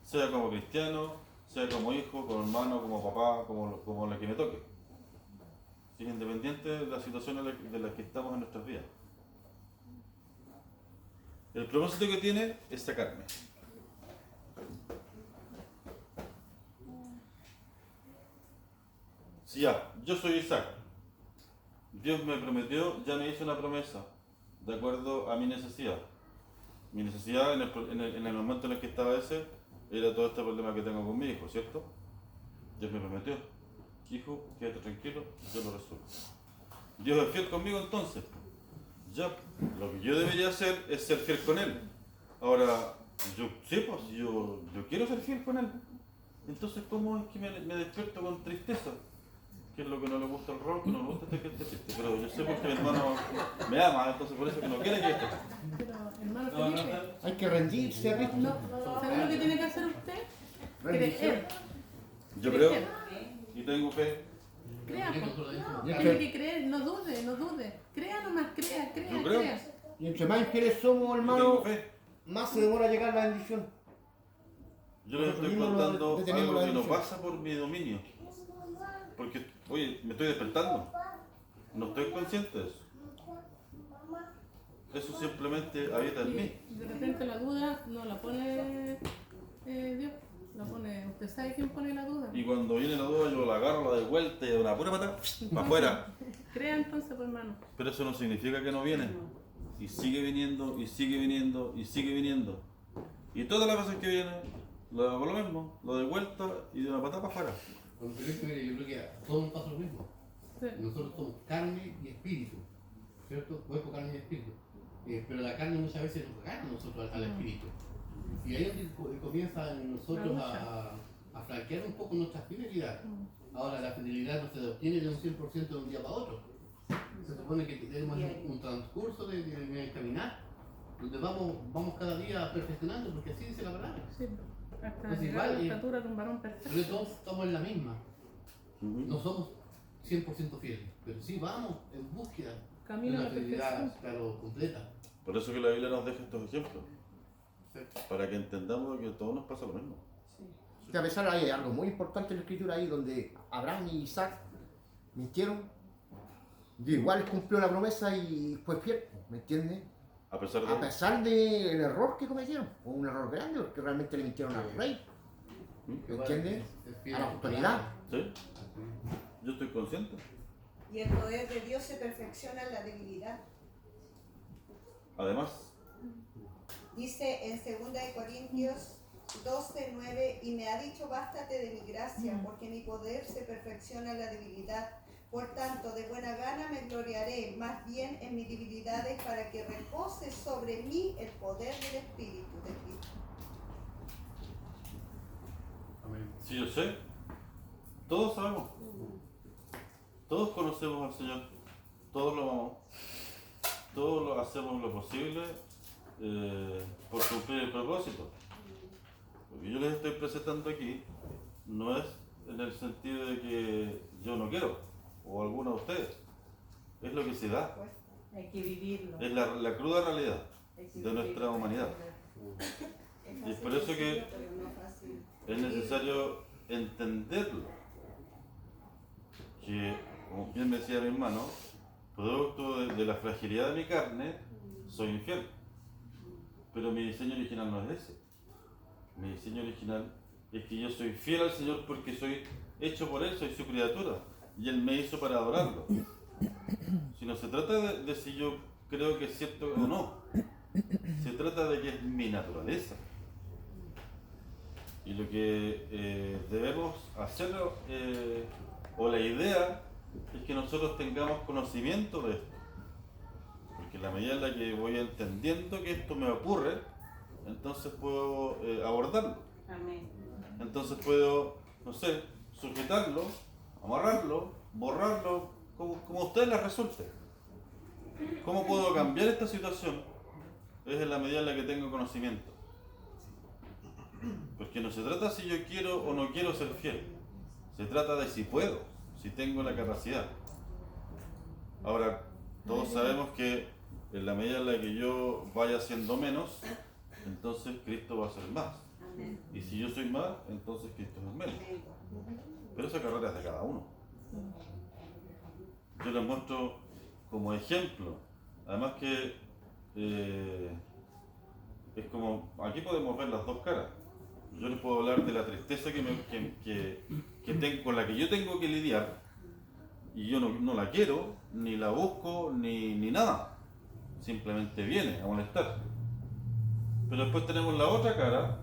Sea como cristiano, sea como hijo, como hermano, como papá, como la que me toque. Sin independiente de la situación de la que estamos en nuestras vidas. El propósito que tiene es sacarme. Si ya, yo soy Isaac. Dios me prometió, ya me hizo una promesa, de acuerdo a mi necesidad. Mi necesidad en el momento en el que estaba ese, era todo este problema que tengo con mi hijo, ¿cierto? Dios me prometió, hijo, quédate tranquilo, yo lo resuelvo. Dios es fiel conmigo entonces. Ya, lo que yo debería hacer es ser fiel con Él. Ahora, yo quiero ser fiel con Él. Entonces, ¿cómo es que me despierto con tristeza? Que es lo que no le gusta al rol, que no le gusta este que esté triste. Pero yo sé porque mi hermano me ama, entonces por eso que no quiere que esté triste. Pero, hermano Felipe, Hay que rendirse, Ricky. ¿sabe lo que tiene que hacer usted? Rendirse. Creer. Yo creo y tengo fe. Crea, po. Y es Tiene que- que creer, no dude. Crea nomás, crea. Yo creo. y entre más infieles somos, Yo hermano, tengo fe. más se demora llegar la bendición. Yo les estoy Nosotros mismos contando detenemos algo la que no bendición. pasa por mi dominio. Porque, oye, me estoy despertando. No estoy consciente de eso. Eso simplemente habita en mí. Y de repente la duda no la pone Dios, la pone, usted sabe quién pone la duda. Y cuando viene la duda, yo la agarro, la doy vuelta y de una pura pata, para afuera. Crea entonces, pues, hermano. Pero eso no significa que no viene. Y sigue viniendo, y sigue viniendo, y sigue viniendo. Y todas las veces que viene, lo hago lo mismo, lo doy vuelta y de una pata para afuera. Pero es que yo creo que a todos nos pasa lo mismo. Sí. Nosotros somos carne y espíritu, ¿cierto? Cuerpo, carne y espíritu. Pero la carne muchas veces nos gana a nosotros al espíritu. Y ahí es donde comienza en nosotros a flanquear un poco nuestra fidelidad. Ahora, la fidelidad no se obtiene de un 100% de un día para otro. Se supone que tenemos un transcurso de caminar, donde vamos cada día perfeccionando, porque así dice la palabra. Sí. Hasta Pues llegar a la igual, estatura de un varón perfecto. Pero todos estamos en la misma. Ujú. No somos 100% fieles, pero sí vamos en búsqueda de Camino a una la perfección. fidelidad, claro, completa. Por eso que la Biblia nos deja estos ejemplos, Sí. para que entendamos que a todos nos pasa lo mismo. Que a pesar hay algo muy importante en la escritura ahí donde Abraham y Isaac mintieron. Y igual cumplió la promesa y fue fiel, ¿me entiendes? A pesar A de... pesar del error que cometieron, fue un error grande porque realmente le mintieron al rey, ¿me entiendes? Es fiel A la su autoridad. ¿Sí? Yo estoy consciente. Y el poder de Dios se perfecciona en la debilidad. Además, Dice en 2 de Corintios 12:9, y me ha dicho, bástate de mi gracia, porque mi poder se perfecciona en la debilidad. Por tanto, de buena gana me gloriaré más bien en mis debilidades, para que repose sobre mí el poder del Espíritu de Cristo. Amén. si yo sé, todos sabemos, todos conocemos al Señor, todos lo amamos, todos lo hacemos lo posible por cumplir el propósito. Lo que yo les estoy presentando aquí no es en el sentido de que yo no quiero, o alguno de ustedes, es lo que se da, Hay que vivirlo. es la cruda realidad Hay que de nuestra vivirlo. humanidad. Y es por eso que es necesario entenderlo, que, como bien me decía mi hermano, producto de la fragilidad de mi carne, soy infiel. Pero mi diseño original no es ese. Mi diseño original es que yo soy fiel al Señor porque soy hecho por Él, soy su criatura, y Él me hizo para adorarlo. Si no se trata de si yo creo que es cierto o no, se trata de que es mi naturaleza. Y lo que debemos hacer, o la idea, es que nosotros tengamos conocimiento de esto. Porque en la medida en la que voy entendiendo que esto me ocurre, entonces puedo abordarlo. Amén. Entonces puedo, no sé, sujetarlo, amarrarlo, borrarlo, como a ustedes les resulte. ¿Cómo puedo cambiar esta situación? Es en la medida en la que tengo conocimiento. Porque no se trata si yo quiero o no quiero ser fiel. Se trata de si puedo, si tengo la capacidad. Ahora, todos sabemos que en la medida en la que yo vaya siendo menos, entonces Cristo va a ser más. Y si yo soy más, entonces Cristo es menos. Pero esa carrera es de cada uno. Yo les muestro como ejemplo. Además que es como, aquí podemos ver las dos caras. Yo les puedo hablar de la tristeza que tengo, con la que yo tengo que lidiar, y yo no la quiero, ni la busco, ni nada. Simplemente viene a molestar. Pero después tenemos la otra cara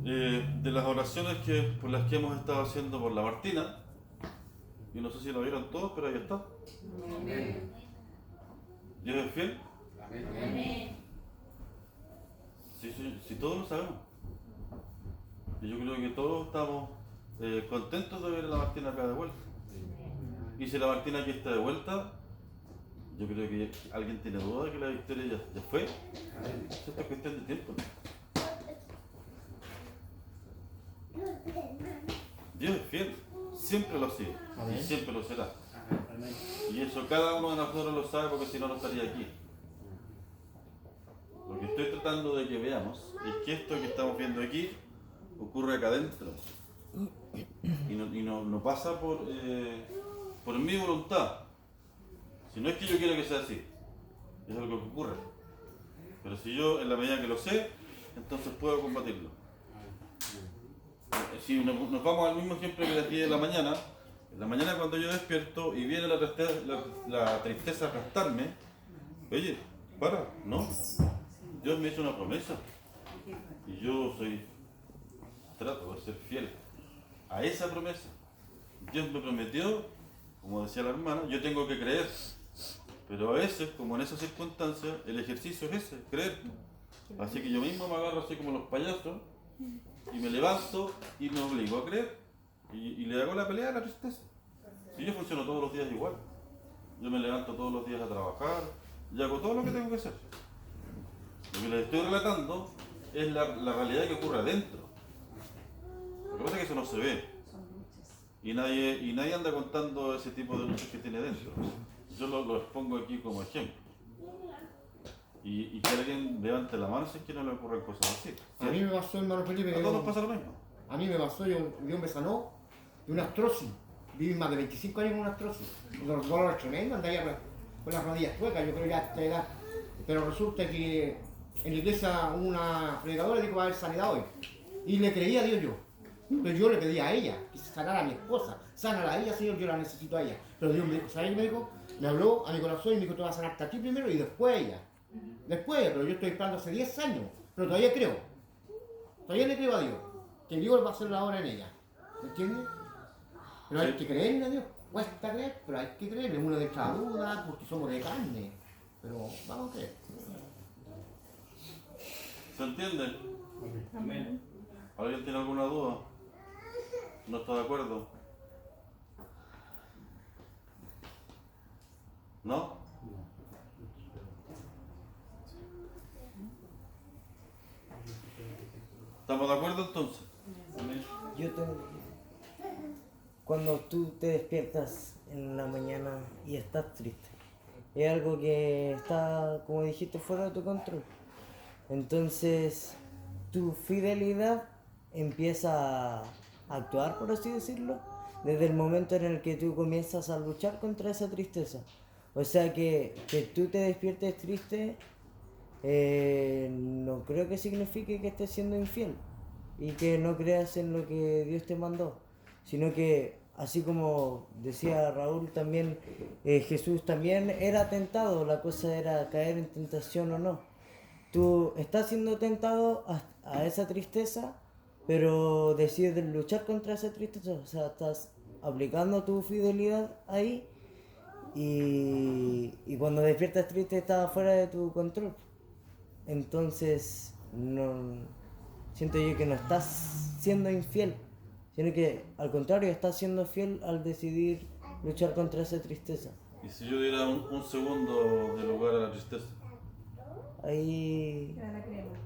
de las oraciones por las que hemos estado haciendo por la Martina. Y no sé si lo vieron todos, pero ahí está. Amén. Dios es fiel. Amén. Si todos lo sabemos. Y yo creo que todos estamos contentos de ver a la Martina acá de vuelta. Y si la Martina aquí está de vuelta, yo creo que alguien tiene duda de que la victoria ya fue. Esto es cuestión de tiempo. Dios es fiel, siempre lo ha sido y siempre lo será. Amén. Y eso cada uno de nosotros lo sabe, porque si no, no estaría aquí. Lo que estoy tratando de que veamos es que esto que estamos viendo aquí ocurre acá adentro. Y no pasa por mi voluntad. Si no es que yo quiera que sea así, es algo que ocurre. Pero si yo, en la medida que lo sé, entonces puedo combatirlo. Si nos vamos al mismo ejemplo que las 10 de la mañana, en la mañana cuando yo despierto y viene la tristeza a arrastrarme, oye, no. Dios me hizo una promesa y yo trato de ser fiel a esa promesa. Dios me prometió, como decía la hermana, yo tengo que creer. Pero a veces, como en esas circunstancias, el ejercicio es ese, creer. Así que yo mismo me agarro así como los payasos y me levanto y me obligo a creer. Y le hago la pelea a la tristeza. Y yo funciono todos los días igual. Yo me levanto todos los días a trabajar y hago todo lo que tengo que hacer. Lo que les estoy relatando es la realidad que ocurre adentro. Lo que pasa es que eso no se ve. Son luchas. Y nadie anda contando ese tipo de luchas que tiene dentro. Yo lo expongo aquí como ejemplo. Y que alguien levante la mano si es que no le ocurren cosas así. A mí me pasó, hermano Felipe, A que todos nos pasa lo mismo. a mí me pasó, Dios me sanó de una artrosis. Viví más de 25 años con una artrosis. Los dolores tremendos, andaba con las rodillas chuecas, yo creo ya a esta edad. Pero resulta que en la iglesia una predicadora dijo va a haber sanidad hoy. Y le creía a Dios yo. Entonces yo le pedí a ella que se sanara a mi esposa. Sánala a ella, Señor, yo la necesito a ella. Pero Dios me dijo, ¿sabes qué me dijo? Me habló a mi corazón y me dijo, te vas a sanarte a ti primero y después a ella. Después, pero yo estoy esperando hace 10 años. Pero todavía creo. Todavía le creo a Dios. Que Dios va a hacer la obra en ella. ¿Me entiendes? Pero hay que creerle a Dios. Cuesta creer, pero hay que creerle. Uno de esta duda porque somos de carne. Pero vamos a creer. ¿Se entiende? Amén. ¿Alguien tiene alguna duda? ¿No está de acuerdo? ¿No? ¿Estamos de acuerdo entonces? Yo te... Cuando tú te despiertas en la mañana y estás triste, es algo que está, como dijiste, fuera de tu control. Entonces, tu fidelidad empieza a actuar, por así decirlo, desde el momento en el que tú comienzas a luchar contra esa tristeza. O sea que tú te despiertes triste, no creo que signifique que estés siendo infiel y que no creas en lo que Dios te mandó, sino que así como decía Raúl también, Jesús también era tentado, la cosa era caer en tentación o no. Tú estás siendo tentado a esa tristeza, pero decides luchar contra esa tristeza, o sea, estás aplicando tu fidelidad ahí y cuando despiertas triste está fuera de tu control. Entonces, no siento yo que no estás siendo infiel, sino que al contrario estás siendo fiel al decidir luchar contra esa tristeza. ¿Y si yo diera un segundo de lugar a la tristeza? Ahí Era la crema.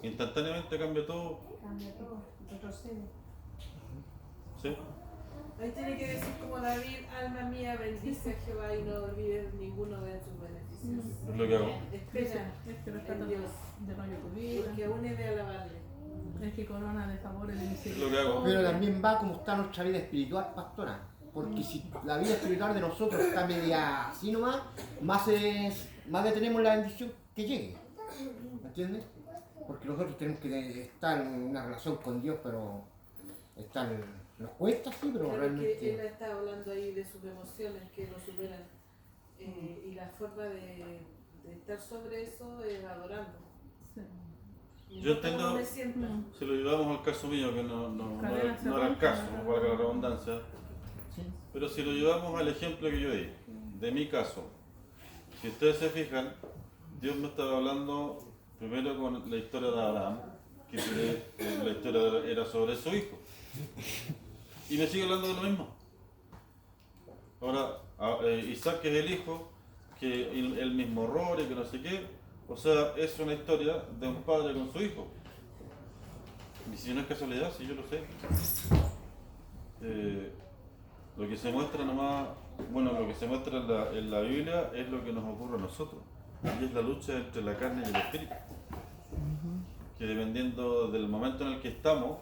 Instantáneamente cambia todo. Cambia todo. Retrocede. ¿Sí? Ahí tiene que decir como David, alma mía, bendice a Jehová y no olvides ninguno de sus beneficios. Es lo que hago. Espera Es que rescata en Dios, del hoyo tu vida. porque aún he de alabarle. Es que corona de favores de Es lo misericordia. que hago. Pero también va como está nuestra vida espiritual, pastora. Porque si la vida espiritual de nosotros está media así nomás, más detenemos la bendición que llegue. ¿Me entiendes? Porque nosotros tenemos que estar en una relación con Dios, pero nos cuesta, sí, pero Claro que él realmente... está hablando ahí de sus emociones que lo superan. Y la forma de estar sobre eso es adorando. Sí. Y Yo no como entiendo- me siento. Si lo llevamos al caso mío, que no Cadena era el cerrada. caso, valga la redundancia, Sí. pero si lo llevamos al ejemplo que yo di, de mi caso, si ustedes se fijan, Dios me estaba hablando primero con la historia de Abraham, que la historia era sobre su hijo, y me sigue hablando de lo mismo. Ahora, Isaac es el hijo, que el mismo error y que no sé qué, o sea, es una historia de un padre con su hijo. Y si no es casualidad, si yo lo sé. Lo que se muestra nomás, bueno, lo que se muestra en la Biblia es lo que nos ocurre a nosotros. Y es la lucha entre la carne y el espíritu. Que dependiendo del momento en el que estamos,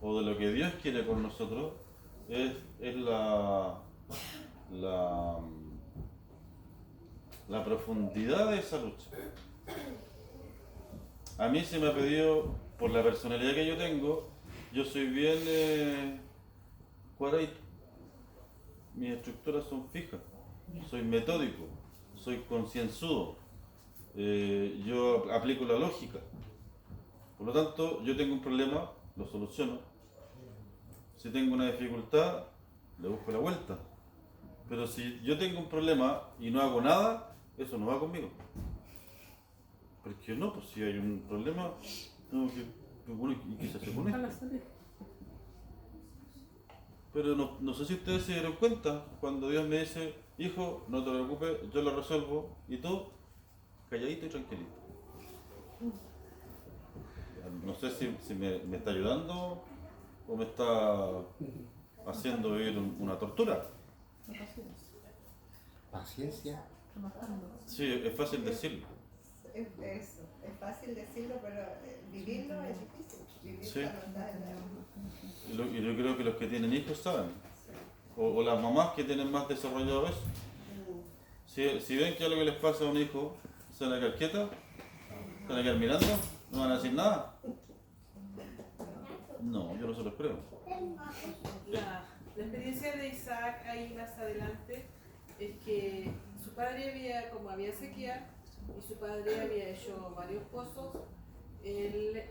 o de lo que Dios quiere con nosotros, es la profundidad de esa lucha. A mí se me ha pedido, por la personalidad que yo tengo, yo soy bien cuadradito. Mis estructuras son fijas, soy metódico, soy concienzudo, yo aplico la lógica. Por lo tanto, yo tengo un problema, lo soluciono. Si tengo una dificultad, le busco la vuelta. Pero si yo tengo un problema y no hago nada, eso no va conmigo. Porque no, pues si hay un problema, tengo que... Bueno, ¿y qué se hace con Ojalá esto? salir. Pero no sé si ustedes se dieron cuenta cuando Dios me dice, hijo, no te preocupes, yo lo resuelvo, y tú, calladito y tranquilito. No sé si me está ayudando o me está haciendo vivir una tortura? Paciencia. Trabajando. Sí, es fácil decirlo. Es fácil decirlo, pero vivirlo es difícil. Vivir Sí. cuando estás en la... Y yo creo que los que tienen hijos saben. O las mamás que tienen más desarrollado eso. Si ven que algo que les pasa a un hijo, se van a quedar quietas, se van a quedar mirando, no van a decir nada. No, yo no se los creo. La experiencia de Isaac ahí más adelante es que su padre había sequía y su padre había hecho varios pozos, él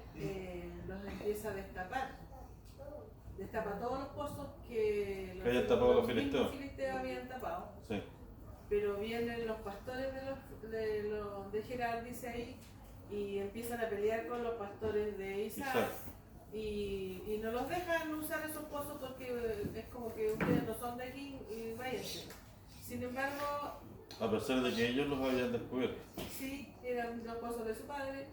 los empieza a destapar. Destapa todos los pozos que hayan tapado los mismos filisteos. habían tapado. Sí. Pero vienen los pastores de Gerar, dice ahí, y empiezan a pelear con los pastores de Isaac. Y no los dejan usar esos pozos porque es como que ustedes no son de aquí y váyanse. Sin embargo, A pesar de que ellos los habían descubierto. sí, eran los pozos de su padre,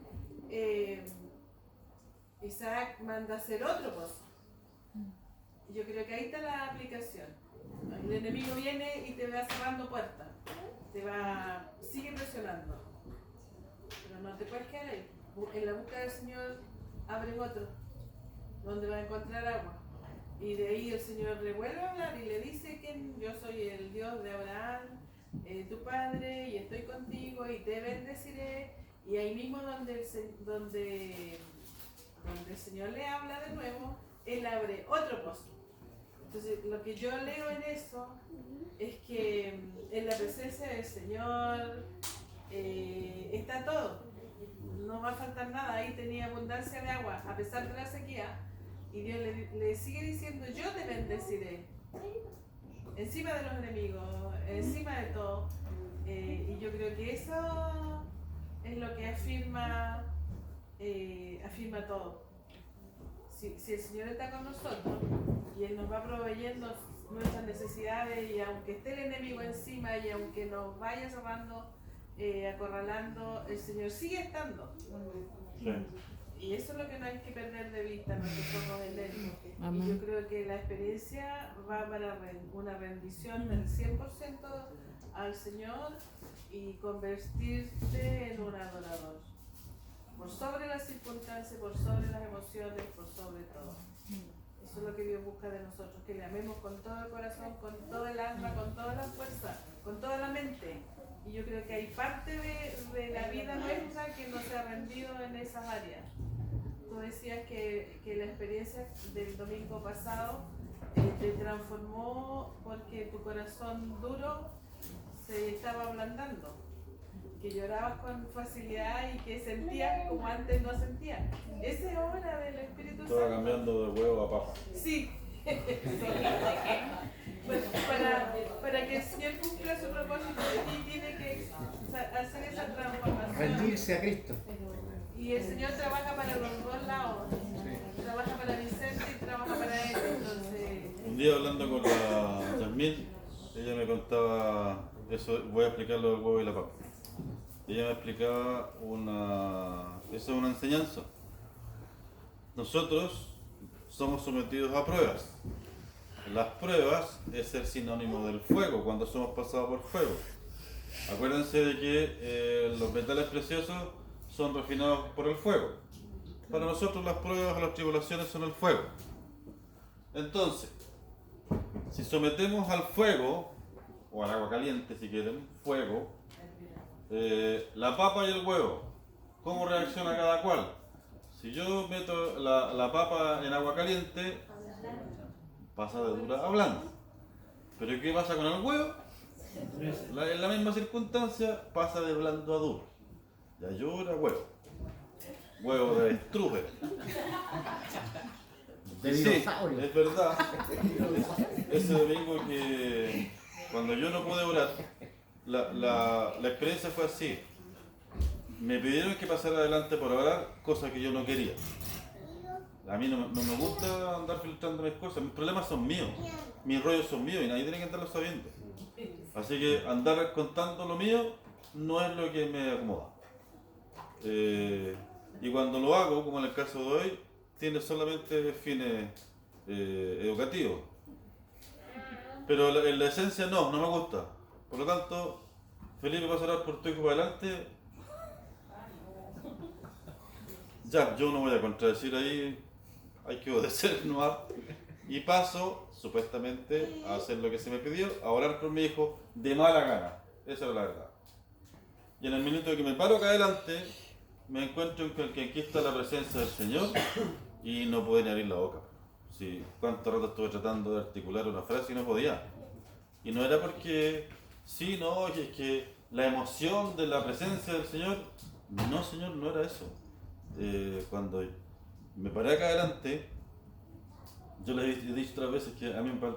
Isaac manda hacer otro pozo. Y yo creo que ahí está la aplicación. El enemigo viene y te va cerrando puertas, sigue presionando, pero no te puedes quedar ahí. En la búsqueda del Señor abre otro, donde va a encontrar agua. Y de ahí el Señor le vuelve a hablar y le dice que yo soy el Dios de Abraham, tu padre, y estoy contigo y te bendeciré. Y ahí mismo donde el Señor le habla de nuevo, Él abre otro pozo. Entonces, lo que yo leo en eso es que en la presencia del Señor está todo. No va a faltar nada. Ahí tenía abundancia de agua, a pesar de la sequía. Y Dios le sigue diciendo, yo te bendeciré. Encima de los enemigos, encima de todo. Y yo creo que eso es lo que afirma todo. Si el Señor está con nosotros y Él nos va proveyendo nuestras necesidades, y aunque esté el enemigo encima y aunque nos vaya cerrando, acorralando, el Señor sigue estando. Sí. Y eso es lo que no hay que perder de vista nosotros en Él. Amén. Y yo creo que la experiencia va para una rendición del 100% al Señor y convertirte en un adorador. Por sobre las circunstancias, por sobre las emociones, por sobre todo. Eso es lo que Dios busca de nosotros, que le amemos con todo el corazón, con todo el alma, con toda la fuerza, con toda la mente. Y yo creo que hay parte de la vida nuestra que no se ha rendido en esas áreas. Tú decías que la experiencia del domingo pasado te transformó porque tu corazón duro se estaba ablandando, que llorabas con facilidad y que sentías como antes no sentías. Esa es obra del Espíritu Santo. Estaba cambiando de huevo a papa. Sí. Pues para que el Señor cumpla su propósito de ti, tiene que hacer esa transformación. Rendirse a Cristo. Y el Señor trabaja para los dos lados. Trabaja para Vicente y trabaja para él. Entonces, Un día hablando con la Yasmín, ella me contaba eso, voy a explicar lo del huevo y la papa. Ella me explicaba eso es una enseñanza. Nosotros somos sometidos a pruebas. Las pruebas es el sinónimo del fuego, cuando somos pasados por fuego. Acuérdense de que los metales preciosos son refinados por el fuego. Para nosotros las pruebas o las tribulaciones son el fuego. Entonces, si sometemos al fuego, o al agua caliente si quieren, fuego, la papa y el huevo, ¿cómo reacciona cada cual? Si yo meto la papa en agua caliente, pasa de dura a blanda. Pero ¿qué pasa con el huevo? En la misma circunstancia pasa de blando a duro. Ya llora huevo. Huevo de estruje. De Sí, dinosaurio. es verdad. Ese domingo que cuando yo no pude orar, la experiencia fue así. Me pidieron que pasara adelante por orar, cosa que yo no quería. A mí no me gusta andar filtrando mis cosas, mis problemas son míos, mis rollos son míos y nadie tiene que andarlo sabiendo. Así que andar contando lo mío no es lo que me acomoda. Y cuando lo hago, como en el caso de hoy, tiene solamente fines educativo. Pero en la esencia no me gusta. Por lo tanto, Felipe, vas a orar por tu hijo para adelante. Ya, yo no voy a contradecir ahí, hay que obedecer, no. Y paso, supuestamente, a hacer lo que se me pidió, a orar por mi hijo de mala gana. Esa era la verdad. Y en el minuto que me paro acá adelante, me encuentro con que aquí está la presencia del Señor y no pude ni abrir la boca. Sí, cuánto rato estuve tratando de articular una frase y no podía. Y no era porque, sí, no, es que la emoción de la presencia del Señor, no, Señor, no era eso. Cuando me paré acá adelante, yo les he dicho otras veces que a mí